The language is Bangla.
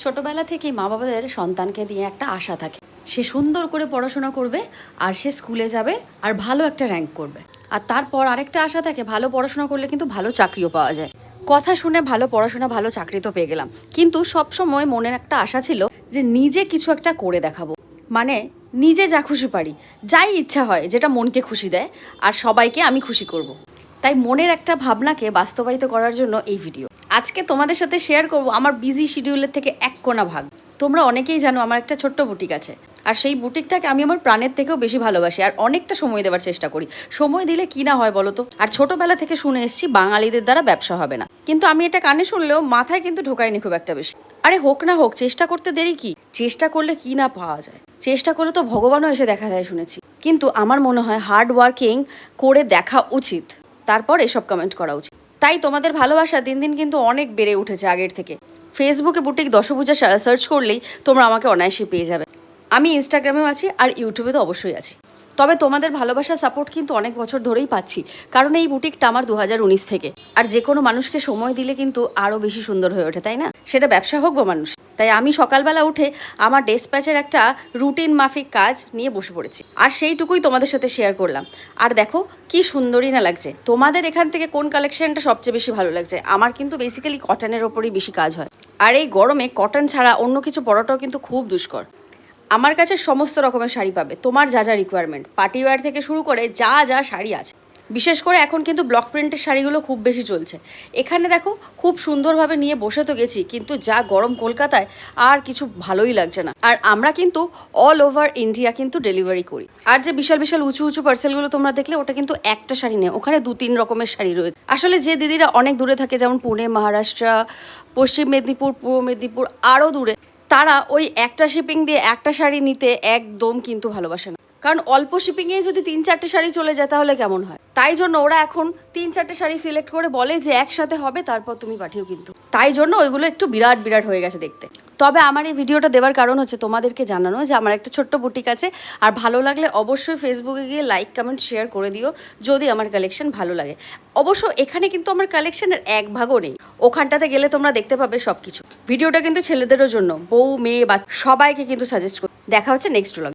ছোটবেলা থেকেই মা বাবাদের সন্তানকে দিয়ে একটা আশা থাকে, সে সুন্দর করে পড়াশোনা করবে আর সে স্কুলে যাবে আর ভালো একটা র্যাঙ্ক করবে। আর তারপর আরেকটা আশা থাকে, ভালো পড়াশোনা করলে কিন্তু ভালো চাকরিও পাওয়া যায়। কথা শুনে ভালো পড়াশোনা ভালো চাকরি তো পেয়ে গেলাম, কিন্তু সবসময় মনের একটা আশা ছিল যে নিজে কিছু একটা করে দেখাবো, মানে নিজে যা খুশি পারি, যাই ইচ্ছা হয়, যেটা মনকে খুশি দেয় আর সবাইকে আমি খুশি করব। তাই মনের একটা ভাবনাকে বাস্তবায়িত করার জন্য এই ভিডিও। আজকে তোমাদের সাথে শেয়ার করব আমার বিজি শিডিউলের থেকে এক কোণা ভাগ। তোমরা অনেকেই জানো আমার একটা ছোট্ট বুটিক আছে, আর সেই বুটিকটাকে আমি আমার প্রাণের থেকেও বেশি ভালোবাসি আর অনেকটা সময় দেওয়ার চেষ্টা করি। সময় দিলে কি না হয় বলো তো। আর ছোটবেলা থেকে শুনে এসেছি বাঙালিদের দ্বারা ব্যবসা হবে না, কিন্তু আমি এটা কানে শুনলেও মাথায় কিন্তু ঢোকায়নি খুব একটা বেশি। আরে হোক না হোক, চেষ্টা করতে দেরি কি, চেষ্টা করলে কি না পাওয়া যায়। চেষ্টা করলে তো ভগবানও এসে দেখা দেয় শুনেছি। কিন্তু আমার মনে হয় হার্ড ওয়ার্কিং করে দেখা উচিত, তারপর এসব কমেন্ট করা উচিত। তাই তোমাদের ভালোবাসা দিন দিন কিন্তু অনেক বেড়ে উঠেছে আগের থেকে। ফেসবুকে বুটিক দশভূজা সার্চ করলেই তোমরা আমাকে অনায়াসে পেয়ে যাবে। আমি ইনস্টাগ্রামেও আছি আর ইউটিউবে তো অবশ্যই আছি। তবে তোমাদের ভালোবাসা সাপোর্ট কিন্তু অনেক বছর ধরেই পাচ্ছি, কারণ এই বুটিকটা আমার 2019 থেকে। আর যে কোনো মানুষকে সময় দিলে কিন্তু আরও বেশি সুন্দর হয়ে ওঠে, তাই না? সেটা ব্যবসা হোক বা মানুষ। তাই আমি সকালবেলা উঠে আমার ডেসপ্যাচের একটা রুটিন মাফিক কাজ নিয়ে বসে পড়েছি, আর সেইটুকুই তোমাদের সাথে শেয়ার করলাম। আর দেখো কি সুন্দরই না লাগছে। তোমাদের এখান থেকে কোন কালেকশনটা সবচেয়ে বেশি ভালো লাগছে? আমার কিন্তু বেসিক্যালি কটনের ওপরই বেশি কাজ হয়, আর এই গরমে কটন ছাড়া অন্য কিছু পরাটাও কিন্তু খুব দুষ্কর। আমার কাছে সমস্ত রকমের শাড়ি পাবে, তোমার যা যা রিকোয়ারমেন্ট, পার্টি ওয়্যার থেকে শুরু করে যা যা শাড়ি আছে। বিশেষ করে এখন কিন্তু ব্লক প্রিন্টের শাড়িগুলো খুব বেশি চলছে। এখানে দেখো খুব সুন্দরভাবে নিয়ে বসে তো গেছি, কিন্তু যা গরম কলকাতায়, আর কিছু ভালোই লাগছে না। আর আমরা কিন্তু অল ওভার ইন্ডিয়া কিন্তু ডেলিভারি করি। আর যে বিশাল বিশাল উঁচু উঁচু পার্সেলগুলো তোমরা দেখলে, ওটা কিন্তু একটা শাড়ি নেই, ওখানে 2-3 রকমের শাড়ি রয়েছে। আসলে যে দিদিরা অনেক দূরে থাকে, যেমন পুনে, মহারাষ্ট্র, পশ্চিম মেদিনীপুর, পূর্ব মেদিনীপুর, আরও দূরে, তারা ওই একটা শিপিং দিয়ে একটা শাড়ি নিতে একদম কিন্তু ভালোবাসে না। কারণ অল্প শিপিংয়ে যদি 3-4টে শাড়ি চলে যায় তাহলে কেমন হয়। তাই জন্য ওরা এখন 3-4টে শাড়ি সিলেক্ট করে বলে যে একসাথে হবে, তারপর তুমি পাঠিও। কিন্তু তাই জন্য ওইগুলো একটু বিরাট বিরাট হয়ে গেছে দেখতে। তবে আমার এই ভিডিওটা দেওয়ার কারণ হচ্ছে তোমাদেরকে জানানো যে আমার একটা ছোট্ট বুটিক আছে, আর ভালো লাগলে অবশ্যই ফেসবুকে গিয়ে লাইক কমেন্ট শেয়ার করে দিও যদি আমার কালেকশন ভালো লাগে। অবশ্য এখানে কিন্তু আমার কালেকশনের এক ভাগও নেই, ওখানটাতে গেলে তোমরা দেখতে পাবে সব কিছু। ভিডিওটা কিন্তু ছেলেদেরও জন্য, বউ মেয়ে বা সবাইকে কিন্তু সাজেস্ট করি। দেখা হচ্ছে নেক্সট ব্লগ।